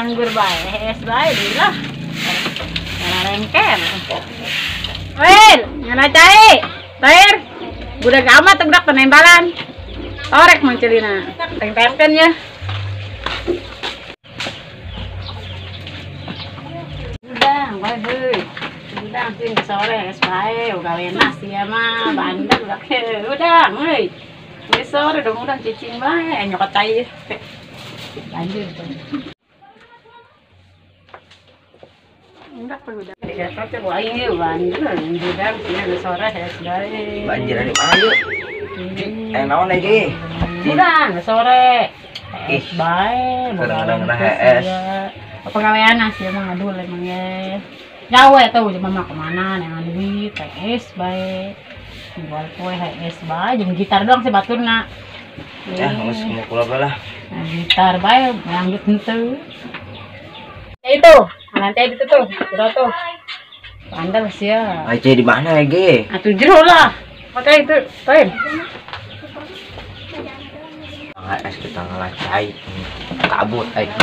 nganggur bae, es bae lah. Karena rengken. Wel, ngana cai. Tair. Budak amat budak penembalan. Orek munculina. Teng-tengken ya. Udah, bae heuy. Udah ting sore es bae, gawe nasi ya mah, bandar udah euy. Besok udah cicing bae, nyokot cai. Lanjut. Udah udah. Dikata teh bae ieu bandar, udah sih sore es bae. Banjir di mana yuk? Naon lagi? Udah sore. Es bae, kadang-kadang es. Penggawean nasi emang aduh emang ya. Jauh ya tuh mama kemana yang duit es bae. Jual kue es bae, jeung gitar doang sih baturna. Ya, geus mau kula bae lah. Nah, gitar bae lanjut henteu. Ya itu, lantai itu tuh, jero tuh. Pandal sih ya. Aje di mana lagi? Atuh jero lah. Pakai itu, poin. Es kita ngelacai. Kabut aja.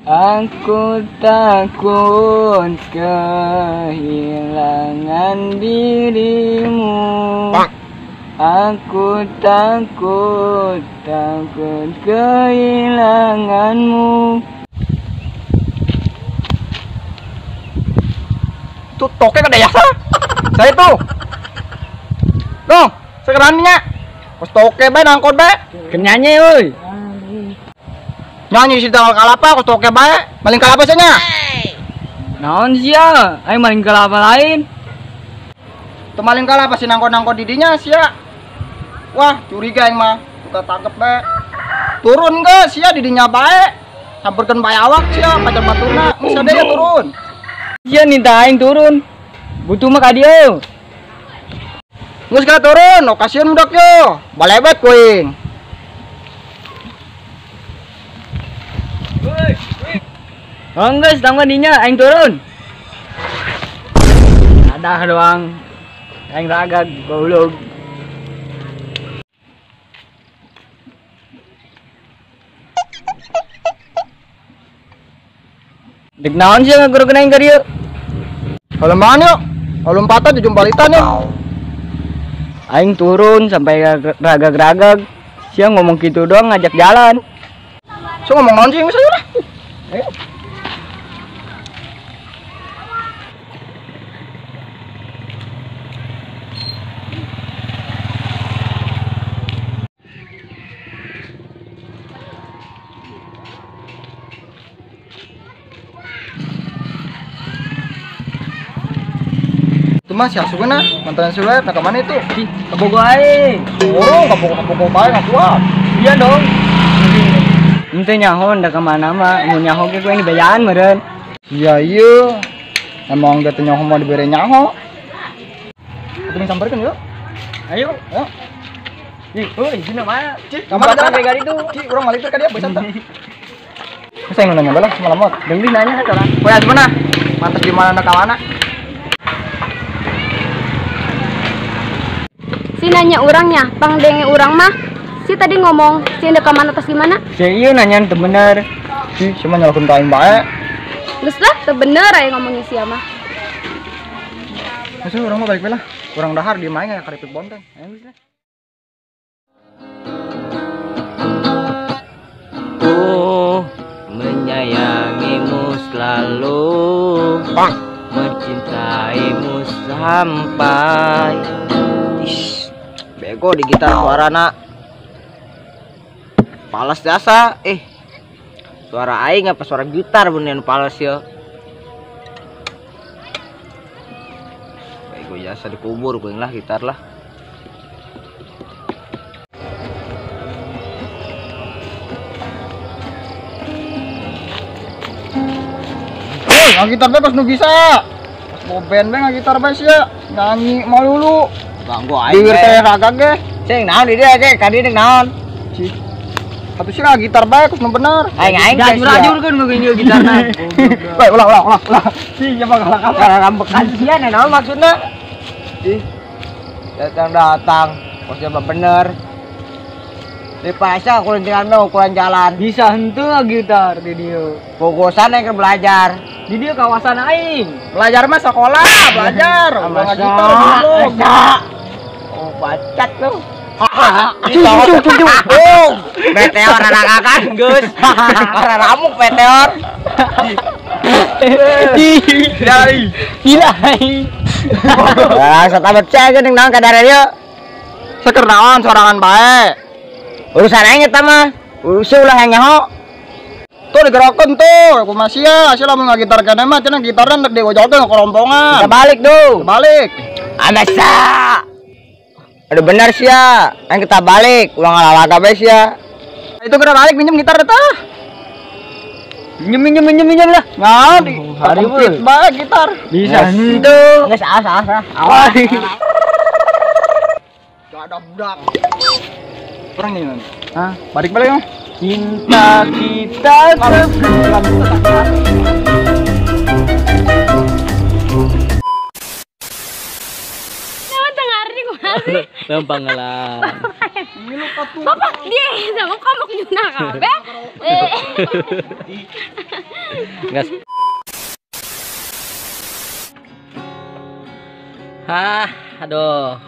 Aku takut kehilangan dirimu. Aku takut kehilanganmu. Tuh toke kada yasa. Saya tuh. Dong, sekerannya. Pas toke bae nangkot bae. Kenyanye euy. Nyanyi si tanggal kalapa, kau toke bae, maling kalapa nya. Naon sia, aing maling kalapa lain. Tuh maling kalapa si nangkot-nangkot didinya sia. Wah, curiga aing mah, suka tangkep bae. Turun ge sia didinya bae. Samperkeun bae awak sia, pacar baturna, geus sadaya turun. Sia minta aing turun. Butuh mah ka dieu. Geus ka turun, oh kasihan budak yo. Balebet kuing. Oh enggak, setangga dinya, aing turun. Ada doang. Aing ragag, goblok. Dek naon sih ngaguru aing ka dieu? Kalau yuk, lompatan jumpalitan yuk. Aing turun sampai ragag-ragag. Sia ngomong gitu doang ngajak jalan. So ngomong naon sih geus aya lah. Ayo. Mas ya sugena mantan suwe nak mana itu? Di kabogo aing. Oh, kabogo bae ngatuan. Iya dong. Ente nyaho ndak kemana mah, mun nyaho ge kuing dibayaan meureun. Iya iya. Emang dia nyaho mau dibere nyaho. Kita sampeurkeun yuk. Ayo. Ya. Ih, euy, dina mah. Cik, kamar ada gari itu. Cik, urang malipir ka dia besan tah. Saya nanya bala semalam mot. Deung nanya ka orang. Poe asupeuna. Mantes di mana ka mana? Si nanya orangnya, pangdenge orang mah. Si tadi ngomong, si ndak mana atas gimana? Si ieu nanya teu bener. Si cuma nyalakeun ka aing bae. Geus lah, teu bener aya ngomongnya sia mah. Masuk urang mah balik bae lah. Urang dahar di main ka karipik bonteng. Ayo geus lah. Ku menyayangimu selalu, mencintaimu sampai Bego di gitar suarana. Pales jasa. Suara aing apa suara gitar beneran pales ya. Bego jasa dikubur kuing lah gitar lah. Nggak gitar bebas nu bisa. Pas mau band nggak gitar bebas ya. Nyanyi mau dulu. Ganggu aing. Diwir teh ragag ge. Cing naon di dia ge, kadi deuk naon? Cik. Satu sih lah gitar bae kus nu bener. Aing jujur kan begini gitarna. Bae ulah. Si nya bakal kalah. Cara rambekan sia naon maksudna? Ih. Datang, posnya bener. Di pasar kurangan ukuran jalan. Bisa henteu gitar di dieu. Fokusan yang belajar. Di dieu kawasan aing. Belajar mah sekolah, belajar. Ulah nggak gitar dulu. Oh, bacat tuh. Oh, Meteor rarakan, Gus. Orang ramuk meteor. Gila. Langsung tamat saya geuning naon kadare ieu. seker naon sorangan bae. Urusan aing eta mah. Urusan ulah yang nyaho. Tuh digerakeun tuh, kumaha sia lamun ngagitar keneh mah cenah gitaran rek digojokeun ke kerompongan. Kita balik tuh. Balik. Amasa. Aduh bener sia. Aing kita balik, ulang olahraga bae sia. Itu kena balik minjem gitar tah. Minjem lah. Nah, di hari komplit bae gitar. Bisa itu. Geus salah. Awal. Gak ada budak. Kurang nih, Man. Hah? Balik ya. Cinta kita Nama tengah hari kumaha? gampang lah. Bapak dia sama kamu nyuna kabeh. Gas. Hah, aduh.